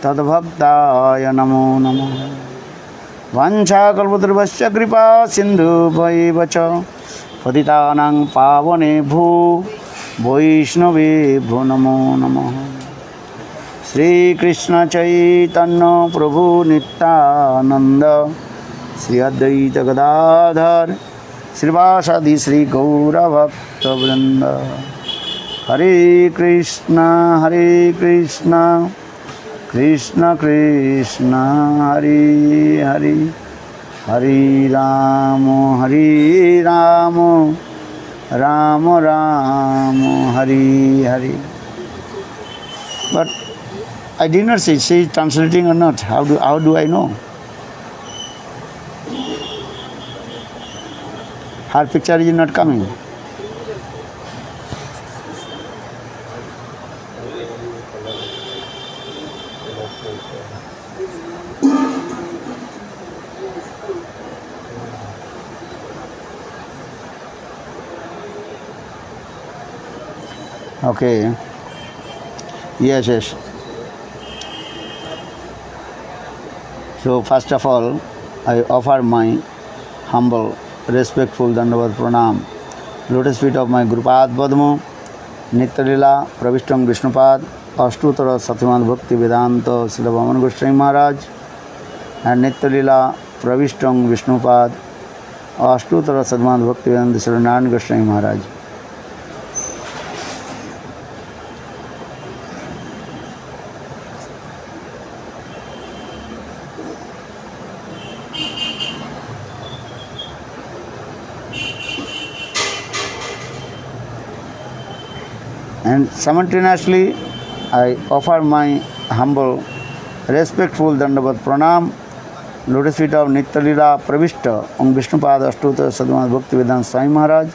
तद्भक्ताय नमो नमः। वाञ्छाकल्पतरुभ्यश्च कृपा सिन्धुभ्यैव च पतितानां पावनेभ्यो वैष्णवेभ्यो नमो नमः। श्रीकृष्ण चैतन्य प्रभु नित्यानंद श्री अद्वैत गदाधर श्रीवासादि श्री गौरभक्तवृंद। हरे कृष्ण कृष्ण कृष्ण हरे हरे, हरे Ram Ram Ram Hare Hare. But I did not see she is translating or not. How do I know? Her picture is not coming. Okay. Yes. So first of all, I offer my humble, respectful Dandavat Pranam, lotus feet of my Gurupad Padma, Nityalila Pravishtam Vishnupad, Ashtutara Satyaman Bhakti Vedanta Srila Vaman Goswami Maharaj, and Nityalila Pravishtam Vishnupad, Ashtutara Satyaman Bhakti Vedanta Srila Narayan Goswami Maharaj. And simultaneously, I offer my humble, respectful Dandavat Pranam, lotus feet of Nityalila Pravishta on Vishnupada Ashtutara Sadhumad Bhakti Vedanta Swami Maharaj,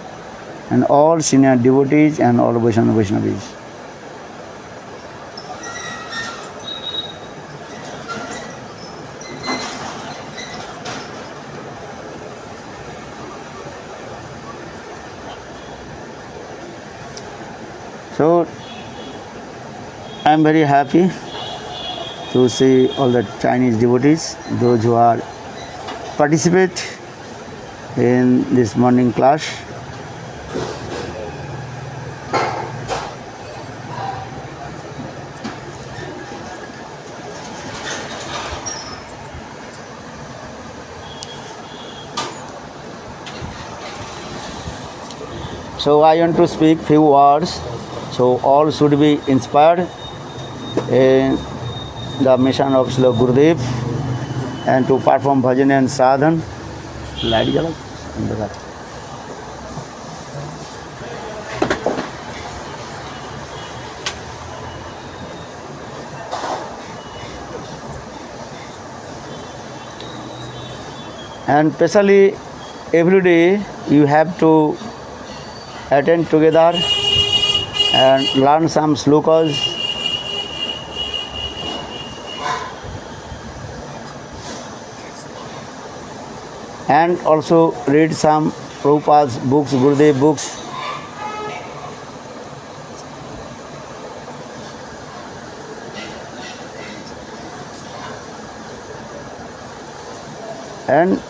and all senior devotees and all Vaishnavis. So, I am very happy to see all the Chinese devotees, those who are participate in this morning class. So I want to speak few words. So all should be inspired in the mission of Srila Gurudev and to perform bhajan and sadhan. Light jala. And especially every day you have to attend together and learn some slokas. And also read some Prabhupada's books, Gurudev books. And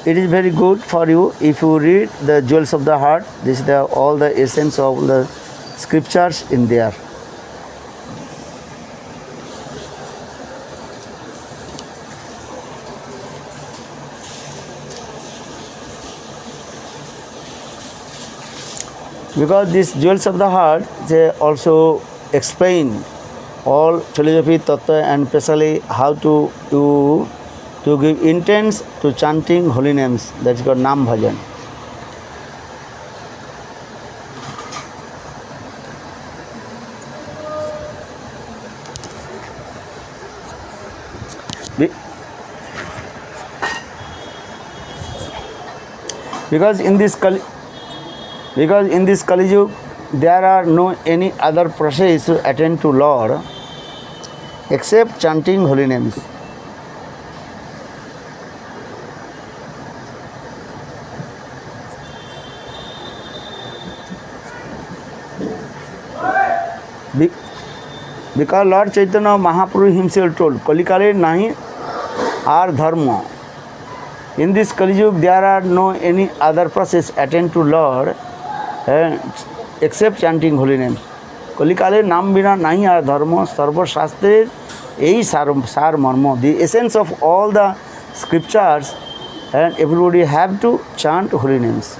it is very good for you if you read the Jewels of the Heart. This is all the essence of the scriptures in there. Because these Jewels of the Heart, they also explain all philosophy, tattva, and especially how to give intents to chanting holy names. That's called Nam Bhajan. Because in this Kali Yuga, there are no any other process to attend to Lord except chanting holy names. Because Lord Chaitanya Mahaprabhu himself told, Kalikale nahi are dharma. In this Kali Yuga there are no any other process attend to Lord except chanting holy names. Kalikale naam bina nahi are dharma. Sarva Shastrer ei sar marma. The essence of all the scriptures, and everybody have to chant holy names.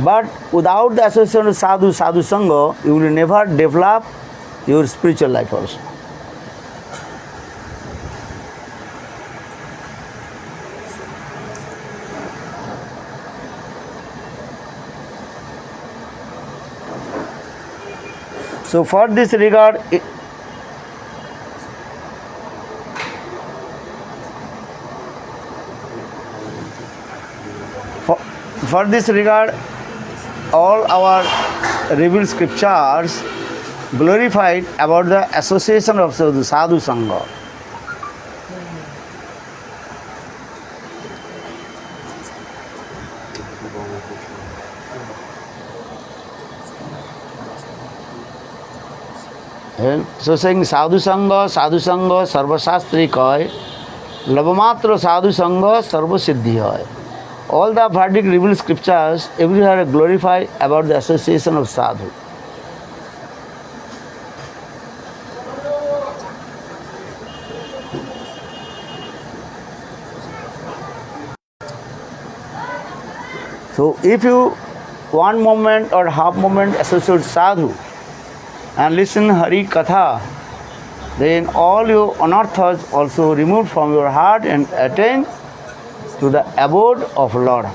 But without the association of sadhu sangha, you will never develop your spiritual life also. So for this regard, all our revealed scriptures glorified about the association of sadhu sangha. So saying sadhu sangha sarva shastri koi, lavamatra sadhu sangha sarva siddhi hai. All the Vedic revealed scriptures everywhere glorify about the association of sadhu. So if you one moment or half moment associate sadhu and listen Hari Katha, then all your unearths also removed from your heart and attain to the abode of Lord.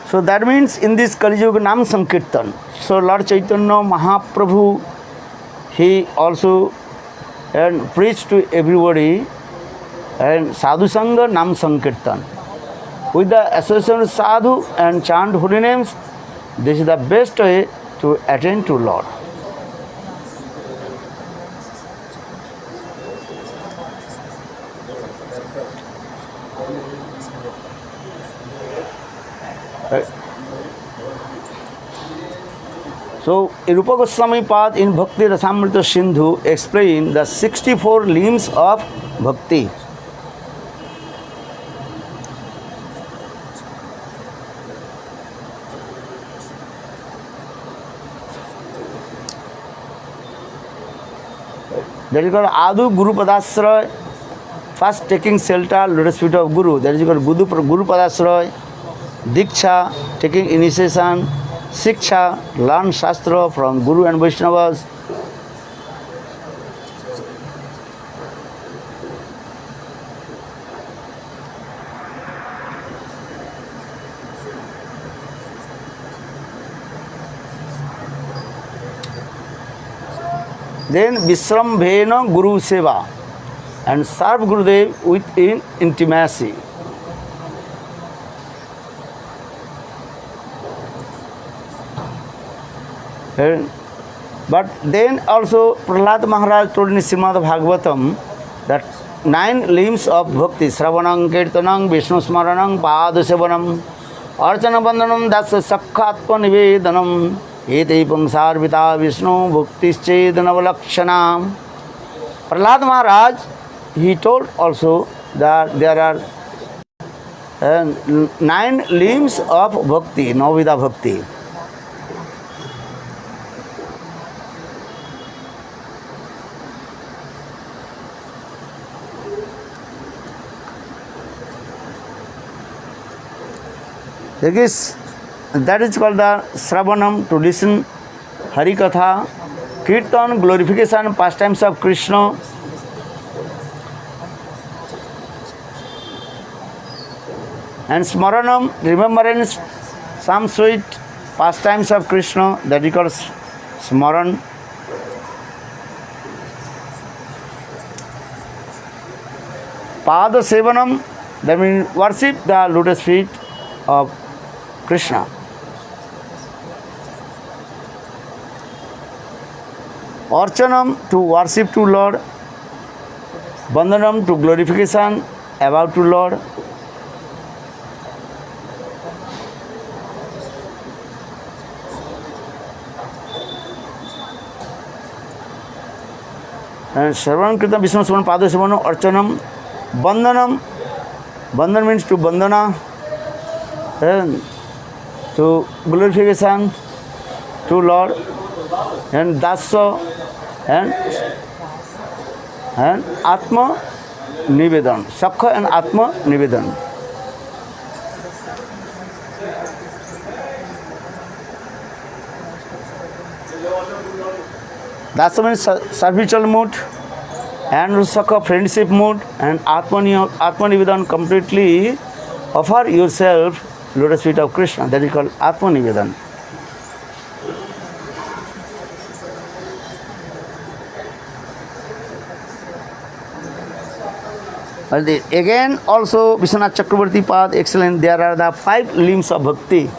So that means in this Kali Yuga Nam Sankirtan. So Lord Chaitanya Mahaprabhu, he also preached to everybody and sadhu sangha nam sankirtan. With the association of sadhu and chant holy names, this is the best way to attain to Lord. So, Rupa Goswami Pad in Bhakti Rasamrita Sindhu explain the 64 limbs of Bhakti. That is called Adu Guru Padasraya, first taking shelter, lotus feet of Guru. That is called Guru Padasraya, Diksha, taking initiation, Siksha, learn Shastra from Guru and Vaishnavas. Then Visrambhena Guru Seva and serve Gurudev with intimacy. But then also Prahlad Maharaj told in Srimad Bhagavatam that 9 limbs of bhakti, Sravanam, Kirtanam, Vishnu Smaranam, Padasevanam, Archana Bandhanam, that's a Sakkhatma Nivedanam, Ete Pangsarvita Vishnu, Bhaktischedanavalakshana. Prahlad Maharaj, he told also that there are 9 limbs of bhakti, Navida Bhakti. That is called the Sravanam, to listen Hari Katha, Kirtan, glorification, pastimes of Krishna, and Smaranam, remembrance, some sweet pastimes of Krishna, that is called Smaran. Pada Sevanam, that means worship the lotus feet of Krishna. Archanam, to worship to Lord. Bandhanam, to glorification about to Lord. And Shravan Kirtan Vishnu Smaran Pada Sevanam Archanam. Bandhanam, bandhan means to bandhana, and to glorification to Lord, and dasya, and Atma Nivedan, Sakha and Atma Nivedan. Dasya means servitual mood, and Sakha friendship mood, and Atma Nivedan, completely offer yourself lotus feet of Krishna. That is called Atma Nivedan. Again, also Vishwanath Chakravarti Pad, excellent. There are the 5 limbs of bhakti.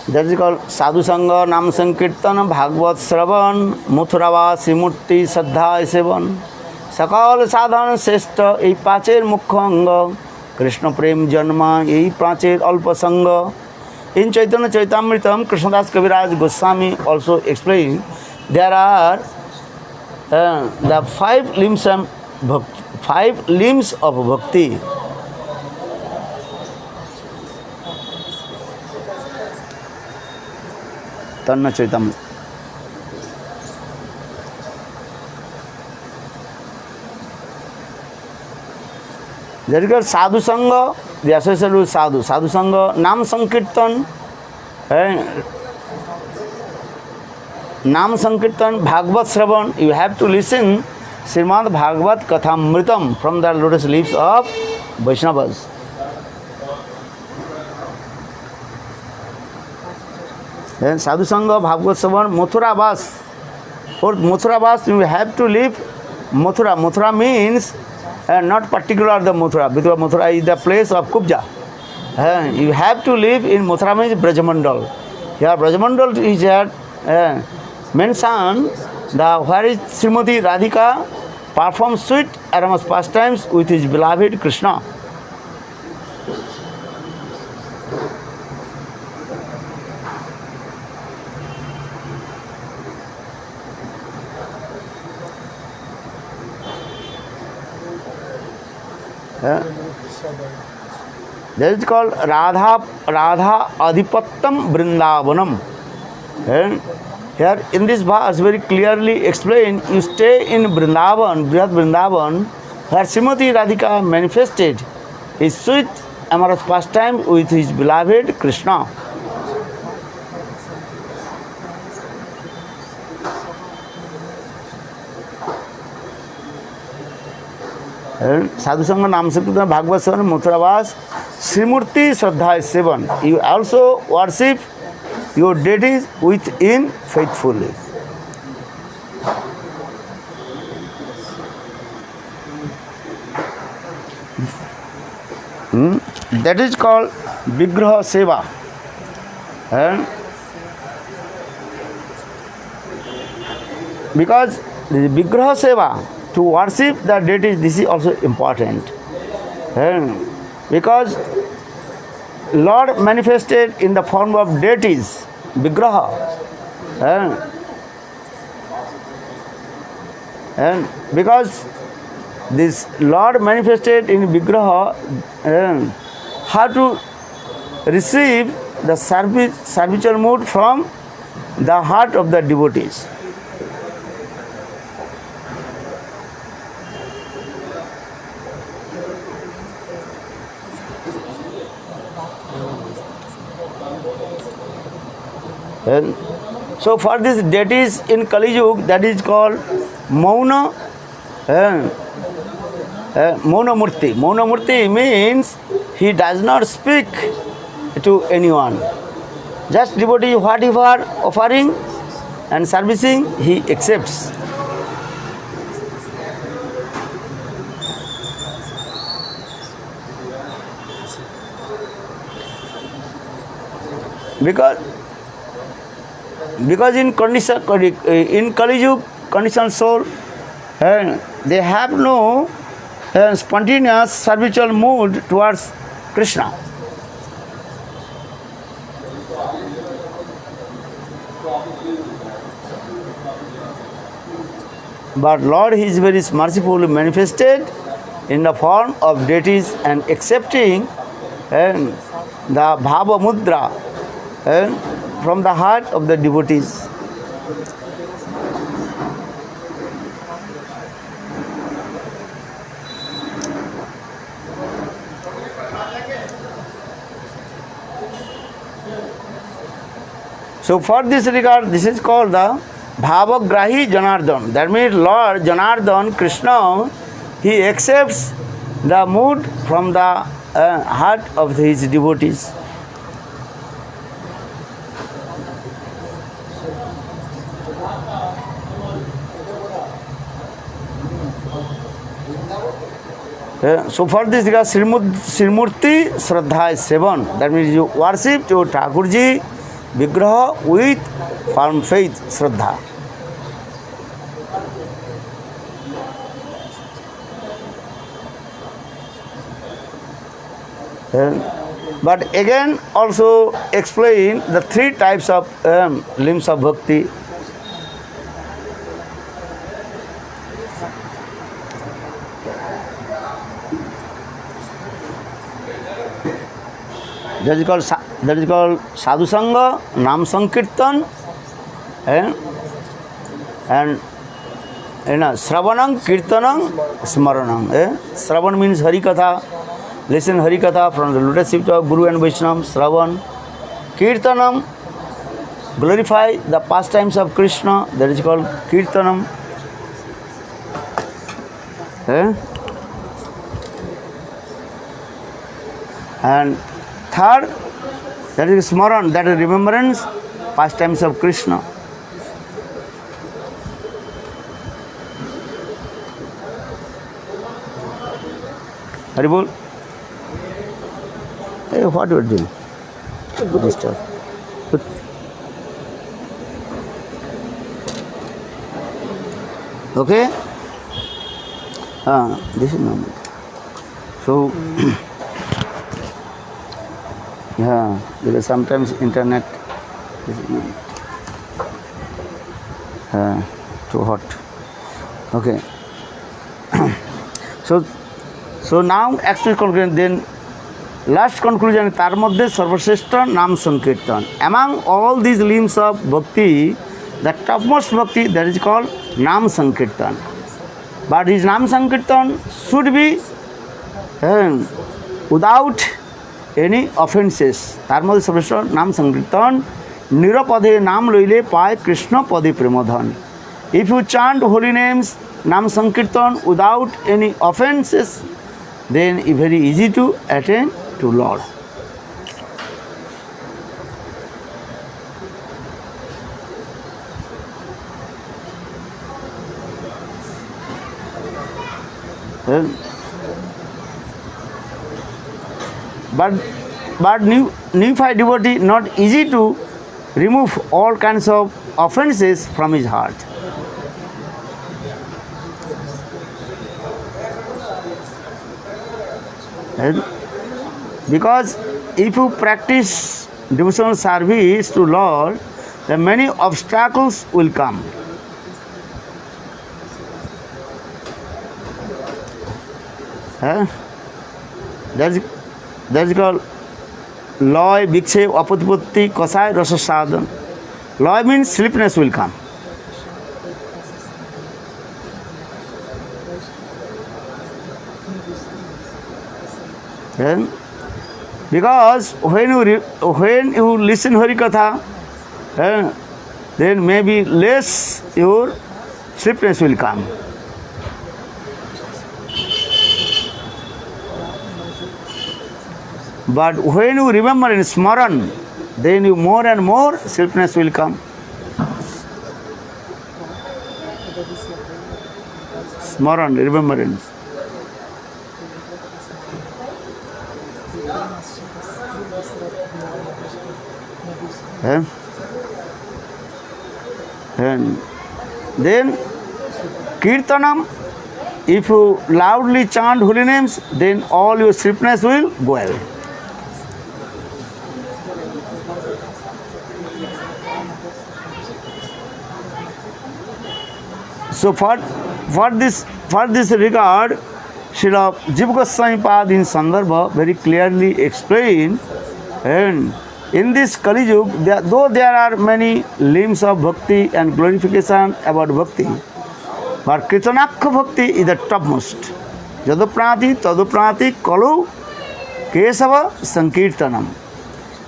That is called Sadhu Sangha, Nam Sankirtan, Bhagavad Shravan, Muthurava, Simurti, Saddha, Sevan, Sakal Sadhan, Seshta, ei pacher mukha anga, Krishna Prem Janma, ei pacher alpa sangha. In Chaitanya Chaitamritam, Krishnadas Kaviraj Goswami also explained there are the 5 limbs of bhakti. 5 limbs of bhakti. Tanna Chaitamrita. That is called Sadhu Sangha, the association with Sadhu. Sadhu Sangha, Nam Sankirtan, Nam Sankirtan, Bhagavad Shravan. You have to listen Srimad Bhagavat Kathamritam from the lotus leaves of Vaishnavas. Then Sadhu Sangha, Bhagavad Shravan, Mathura Vas. For Mathura Vas, you have to leave Mathura. Mathura means not particular the Mathura, because Mathura is the place of Kubja. You have to live in Mathura means Brajamandal. Here Brajamandal is here mentioned where is Srimati Radhika performs sweet aromas pastimes with his beloved Krishna. That is called Radha Adhipattam Vrindavanam. And here in this verse very clearly explained, you stay in Vrindavan, Brihad Vrindavan, where Srimati Radhika manifested his sweet amorous pastime with his beloved Krishna. And Sadhu Sangha, Nam Sankirtan, Bhagavad Shravan, Mutravas, Srimurti, Shraddha, Sevan. You also worship your deities within faithfully. That is called Vigraha Seva. And because the Vigraha Seva, to worship the deities, this is also important. Because Lord manifested in the form of deities, Vigraha. And because this Lord manifested in Vigraha, how to receive the servitual mood from the heart of the devotees. And so for these deities in Kali Yuga, that is called Mauna, Maunamurti. Maunamurti means he does not speak to anyone. Just devotee whatever offering and servicing, he accepts. Because in Kali Yuga conditioned soul, they have no spontaneous spiritual mood towards Krishna. But Lord, He is very mercifully manifested in the form of deities and accepting the Bhava Mudra from the heart of the devotees. So for this regard, this is called the Bhavagrahi Janardhan. That means Lord Janardhan, Krishna, He accepts the mood from the heart of His devotees. So for this regard, Srimurti Shraddha is seven. That means you worship your Thakurji Vigraha with firm faith, Shraddha. But again also explain the three types of limbs of bhakti. That is called Sadhu Sangha, Nam Sankirtan, and Sravanam, Kirtanam, Smaranam. Sravan means Hari Katha. Listen Hari Katha from the lotus feet of Guru and Vaishnava, Sravan. Kirtanam, glorify the pastimes of Krishna, that is called Kirtanam. And third, that is Smaran, that is remembrance, pastimes of Krishna. Haribol? Hey, what you are doing? Good stuff. Good. Okay? This is normal. So, yeah, because sometimes internet is too hot. Okay. So now actually conclusion, then last conclusion, তার মধ্যে সর্বশ্রেষ্ঠ নাম সংকীর্তন. Among all these limbs of bhakti, the topmost bhakti, that is called Nam Sankirtan. But his Nam Sankirtan should be without any offenses. তার মধ্যে সর্বশ্রেষ্ঠ নাম সংকীর্তন, নিরপদে নাম লইলে পায় কৃষ্ণ পদে প্রেমধন. If you chant holy names, Nam Sankirtan without any offenses, then it's very easy to attain to Lord. But neophyte devotee not easy to remove all kinds of offenses from his heart. Because if you practice devotional service to Lord, then many obstacles will come. That's called loy, vikshev, apatipatti, kasai, rasa sadhan. Loy means sleepiness will come. Because when you listen Hari Katha, then maybe less your sleepiness will come. But when you remember in Smaran, then you more and more sleepiness will come. Smaran, remembrance. And then Kirtanam, if you loudly chant holy names, then all your sleepiness will go away. So for this regard, Srila Jiva Goswami Pad in Sandarbha very clearly explained, and in this Kali Yuga, though there are many limbs of bhakti and glorification about bhakti, but Kirtanakha bhakti is the topmost. Jadaprati, Tadaprati, Kalu, Kesava, Sankirtanam.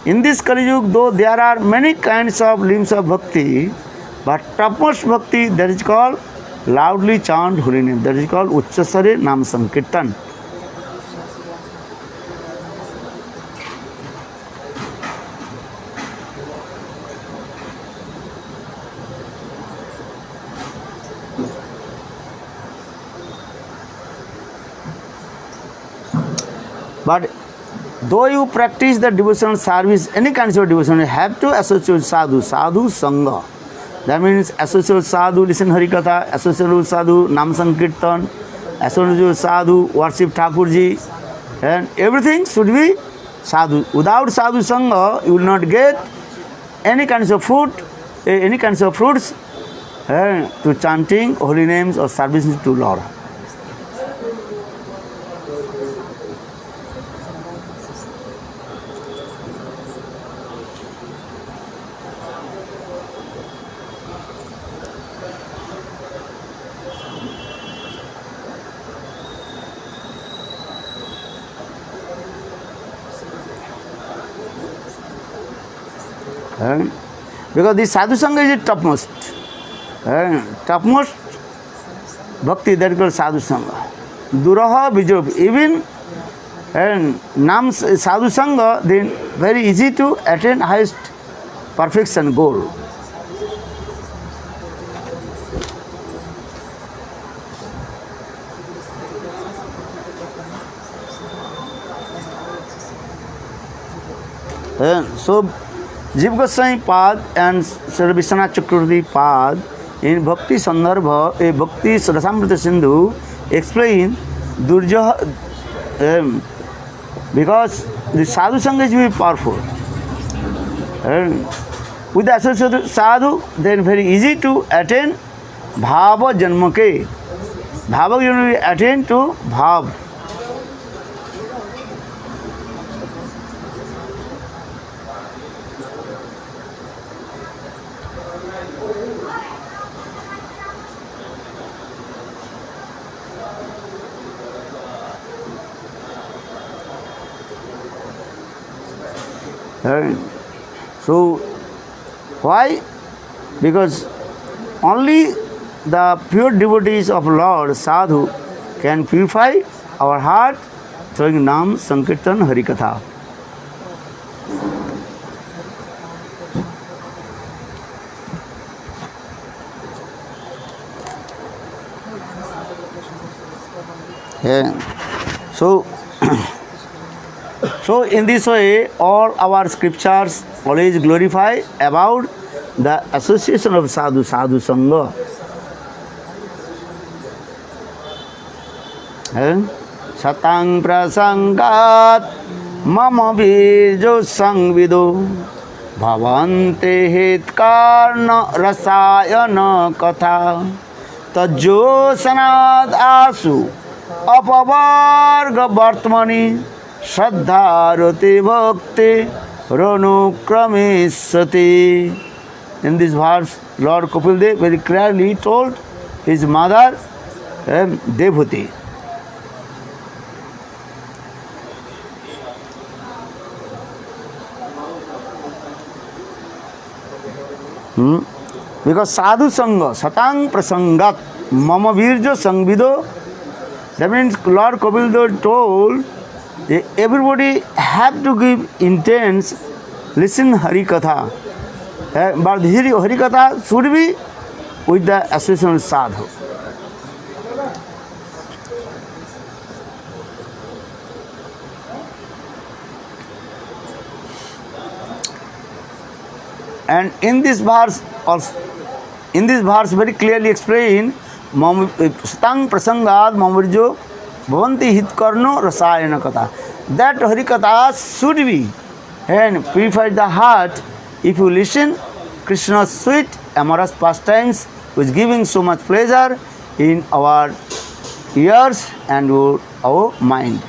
In this Kali Yuga, though there are many kinds of limbs of bhakti, but topmost bhakti, that is called loudly chant holy name. That is called Uchchasare Nam Sankirtan. But though you practice the devotional service, any kinds of devotion, you have to associate with sadhu, sadhu sangha. That means associate with sadhu, listen Harikatha, associate with sadhu, Nam Sankirtan, associate with sadhu, worship Thakurji, and everything should be sadhu. Without sadhu sangha, you will not get any kinds of food, any kinds of fruits to chanting holy names or service to Lord. Because this sadhu sangha is the topmost. Topmost bhakti, that is called sadhu sangha. Duraha Bijop. Even Nam sadhu sangha, then very easy to attain highest perfection goal. So Jiva Goswami Pad and Sri Vishwanath Chakravarti Pad in Bhakti Sandarbha, a Bhakti Rasamrita Sindhu, explain Durja, because the sadhu sangha is very powerful. With the associated sadhu, then very easy to attain bhava janmake. Bhava you will attain to bhav. So, why? Because only the pure devotees of Lord Sadhu can purify our heart through Nam Sankirtan Harikatha. So in this way, all our scriptures always glorify about the association of sadhu, sadhu sangha. Satang prasangat mama virjo sangvido bhavante hitkarna rasayana katha tajjo sanad asu apavarga vartmani Shraddharati Bhakti Ranukramesati. In this verse, Lord Kapil Dev very clearly told his mother, Devhuti. Because sadhu sangha, satang prasangat, mama virjo sangvido, that means Lord Kapil Dev told Everybody have to give intense listen Hari Katha. But Hari Katha should be with the association of sadhu. And in this verse very clearly explained, Stang Prasangad Mamarjo Bhavanti Hitkarno Rasayana Katha. That Hari Katha should be and purify the heart if you listen Krishna's sweet amorous pastimes which giving so much pleasure in our ears and our mind.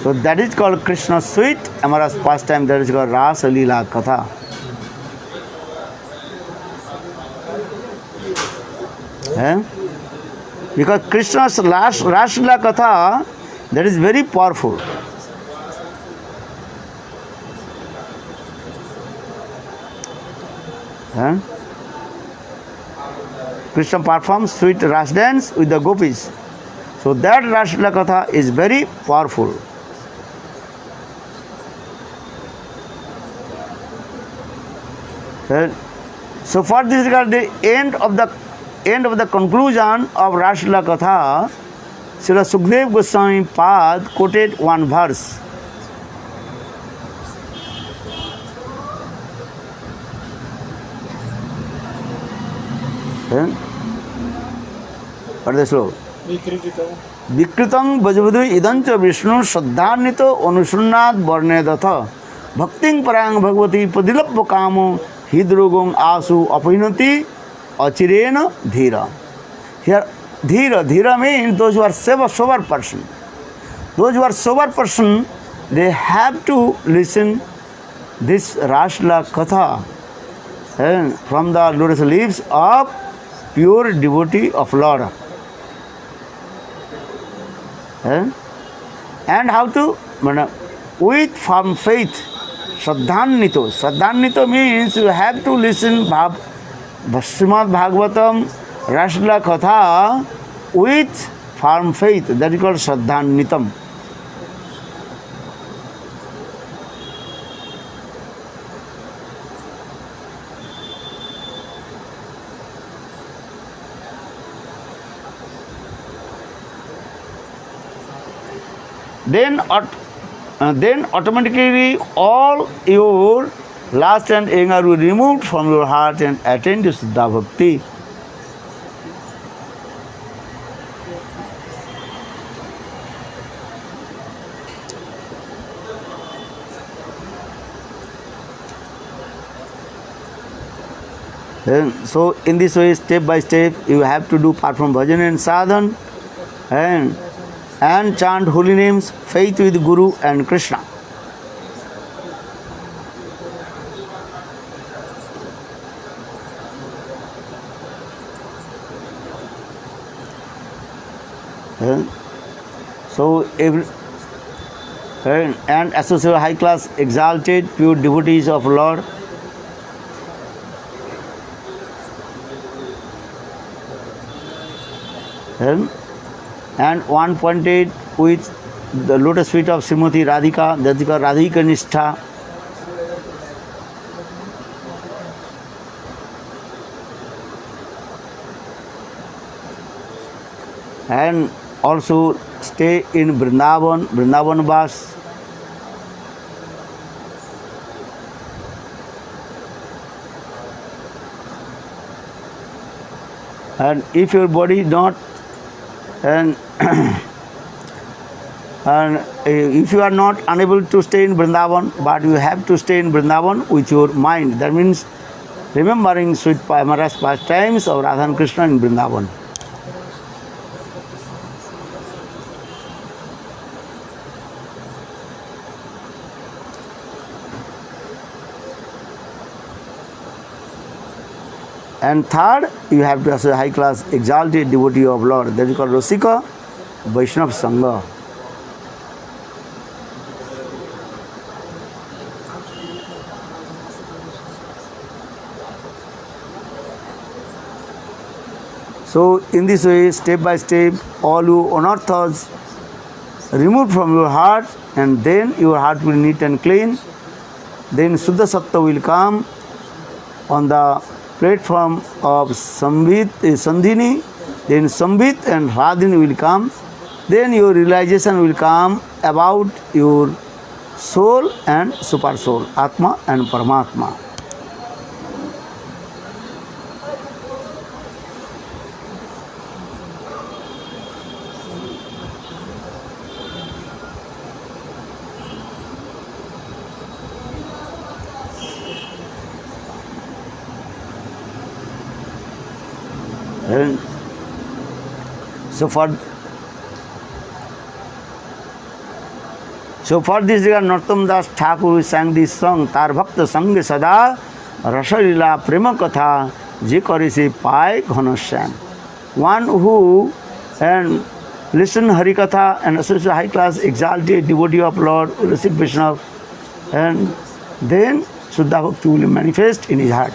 So that is called Krishna's sweet amorous pastime, that is called Rasa Leela Katha. Because Krishna's Rasa Leela Katha, that is very powerful. Krishna performs sweet ras dance with the gopis. So that Rasa Leela Katha is very powerful. So for this regard, the end of the conclusion of Rasa Leela Katha, Srila Sukdev Goswami Pad quoted one verse. What is the slow? Vikritam Bhajavadu Idancha Vishnu Saddhanito Anusunnat Varnedatha Bhakting Parang Bhagavati Padilappa Kamo Hidrogam Asu Apinati Achirena Dhira. Here, Dhira means those who are sober person. Those who are sober person, they have to listen this Rasa Leela Katha from the lotus leaves of pure devotee of Lord. And how to? With firm faith. Shraddhanito. Shraddhanito means you have to listen Srimad Bhagavatam, Rasa Leela Katha with firm faith. That is called Shraddhanitam. Then automatically all your lust and anger will be removed from your heart and attain to Siddha Bhakti. So in this way, step by step, you have to perform bhajan and sadhan and chant holy names, faith with Guru and Krishna. So and associate high class, exalted, pure devotees of Lord. And one pointed with the lotus feet of Srimati Radhika, that is called Radhika Nishtha. And also stay in Vrindavan Vas. And if your body not and if you are not unable to stay in Vrindavan, but you have to stay in Vrindavan with your mind. That means remembering sweet amorous pastimes of Radha and Krishna in Vrindavan. And third, you have to have a high class exalted devotee of Lord. That is called Rasika Vaishnava Sangha. So in this way, step by step, all you unearths remove from your heart, and then your heart will neat and clean. Then Suddha Sattva will come on the platform of Sandhini, then Sambhit and Radhini will come. Then your realization will come about your soul and super soul, Atma and Paramatma. And so for this regard, Narottam Das Thakur sang this song, Tar Bhakta Sange Sada Rasalila Prema Katha Je Karisi Pai Ghanashyam. One who and listen Hari Katha and associate high class exalted devotee of Lord, Rasik Vaishnava, and then Shuddha Bhakti will manifest in his heart.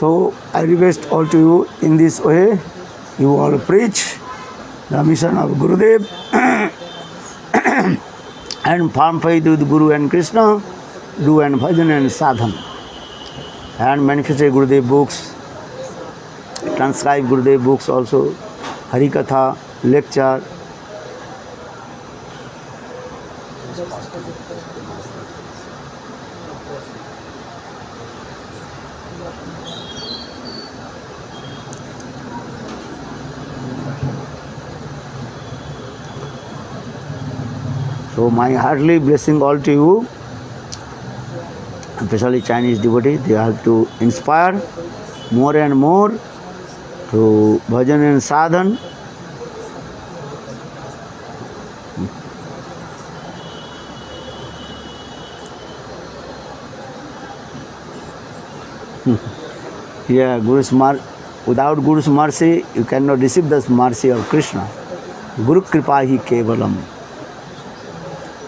So I request all to you in this way, you all preach the mission of Gurudev and firm faith with Guru and Krishna, do and bhajan and sadhan, and manufacture Gurudev books, transcribe Gurudev books also, Hari Katha, lecture. So my heartily blessing all to you, especially Chinese devotees. They have to inspire more and more to bhajan and sadhan. Yeah, without Guru's mercy, you cannot receive the mercy of Krishna. Guru Kripa hi kevalam.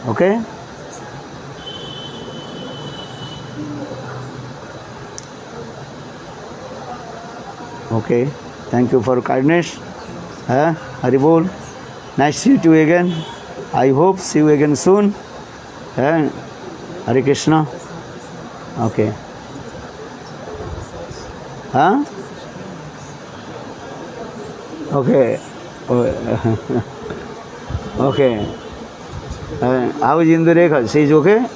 Okay? Okay. Thank you for kindness. Hari Bol. Nice to see you again. I hope see you again soon. Hare Krishna. Okay. Huh? Okay. Okay. How is Indureka? She is okay?